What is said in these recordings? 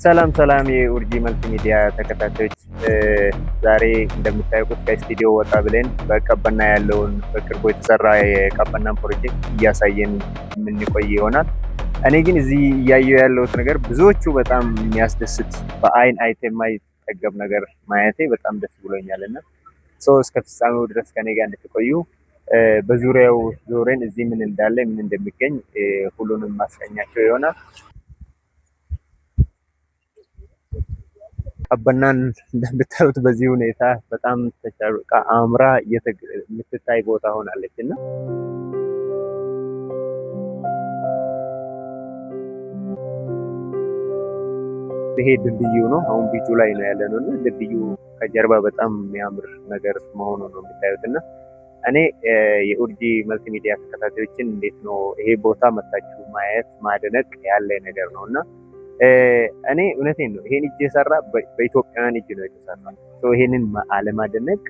ሰላም ሰላም የኡርጂ መልቲሚዲያ ተከታታዮች፣ ዛሬ እንደምታዩት ከስቱዲዮ ወጣ ብለን በቀበና ያለውን በቅርቡ የተሰራ የቀበናን ፕሮጀክት እያሳየን የምንቆይ ይሆናል። እኔ ግን እዚህ እያየው ያለሁት ነገር ብዙዎቹ በጣም የሚያስደስት በአይን አይተ የማይጠገብ ነገር ማየቴ በጣም ደስ ብሎኛልና እስከ ፍጻሜው ድረስ ከኔ ጋር እንድትቆዩ በዙሪያው ዞረን እዚህ ምን እንዳለ ምን እንደሚገኝ ሁሉንም ማስቀኛቸው ይሆናል። ቀበናን እንደምታዩት በዚህ ሁኔታ በጣም ተጨርቃ አምራ የምትታይ ቦታ ሆናለች እና ይሄ ድልድዩ ነው። አሁን ቢቹ ላይ ነው ያለነው እና ድልድዩ ከጀርባ በጣም የሚያምር ነገር መሆኑ ነው የምታዩት። እና እኔ የኡርጂ መልቲሚዲያ ተከታታዮችን እንዴት ነው ይሄ ቦታ መታችሁ ማየት ማድነቅ ያለ ነገር ነው እና እኔ እውነቴን ነው ይሄን እጅ የሰራ በኢትዮጵያውያን እጅ ነው የተሰራ። ይሄንን አለማድነቅ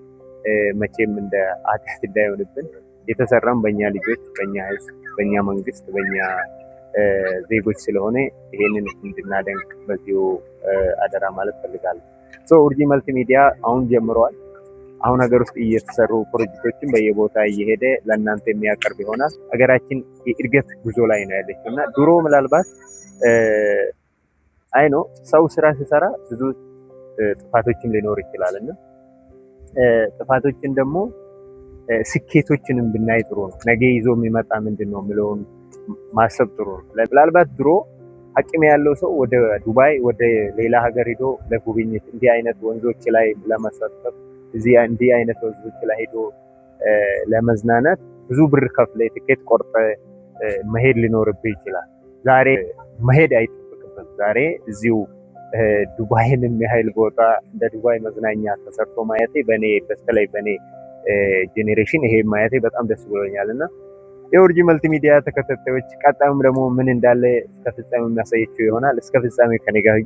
መቼም እንደ ኃጢአት እንዳይሆንብን የተሰራም በእኛ ልጆች፣ በእኛ ህዝብ፣ በእኛ መንግስት፣ በእኛ ዜጎች ስለሆነ ይሄንን እንድናደንቅ በዚሁ አደራ ማለት ፈልጋለሁ። ኡርጂ መልቲሚዲያ አሁን ጀምረዋል። አሁን ሀገር ውስጥ እየተሰሩ ፕሮጀክቶችን በየቦታ እየሄደ ለእናንተ የሚያቀርብ ይሆናል። ሀገራችን የእድገት ጉዞ ላይ ነው ያለችው እና ድሮ ምናልባት አይ ነው ሰው ስራ ሲሰራ ብዙ ጥፋቶችን ሊኖር ይችላል እና ጥፋቶችን ደግሞ ስኬቶችንም ብናይ ጥሩ ነው። ነገ ይዞ የሚመጣ ምንድን ነው የሚለውን ማሰብ ጥሩ ነው። ምናልባት ድሮ አቅም ያለው ሰው ወደ ዱባይ ወደ ሌላ ሀገር ሄዶ ለጉብኝት እንዲህ አይነት ወንዞች ላይ ለመሳተፍ እንዲህ አይነት ወንዞች ላይ ሄዶ ለመዝናናት ብዙ ብር ከፍለ ትኬት ቆርጠ መሄድ ሊኖርብህ ይችላል። ዛሬ መሄድ አይጠበቅብህም። ዛሬ እዚሁ ዱባይን የሚያህል ቦታ እንደ ዱባይ መዝናኛ ተሰርቶ ማየቴ በተለይ በኔ ጄኔሬሽን ይሄ ማየቴ በጣም ደስ ብሎኛል እና የኡርጂ መልቲሚዲያ ተከታታዮች ቀጣዩም ደግሞ ምን እንዳለ እስከ ፍጻሜው የሚያሳያችሁ ይሆናል። እስከ ፍጻሜው ከኔ ጋር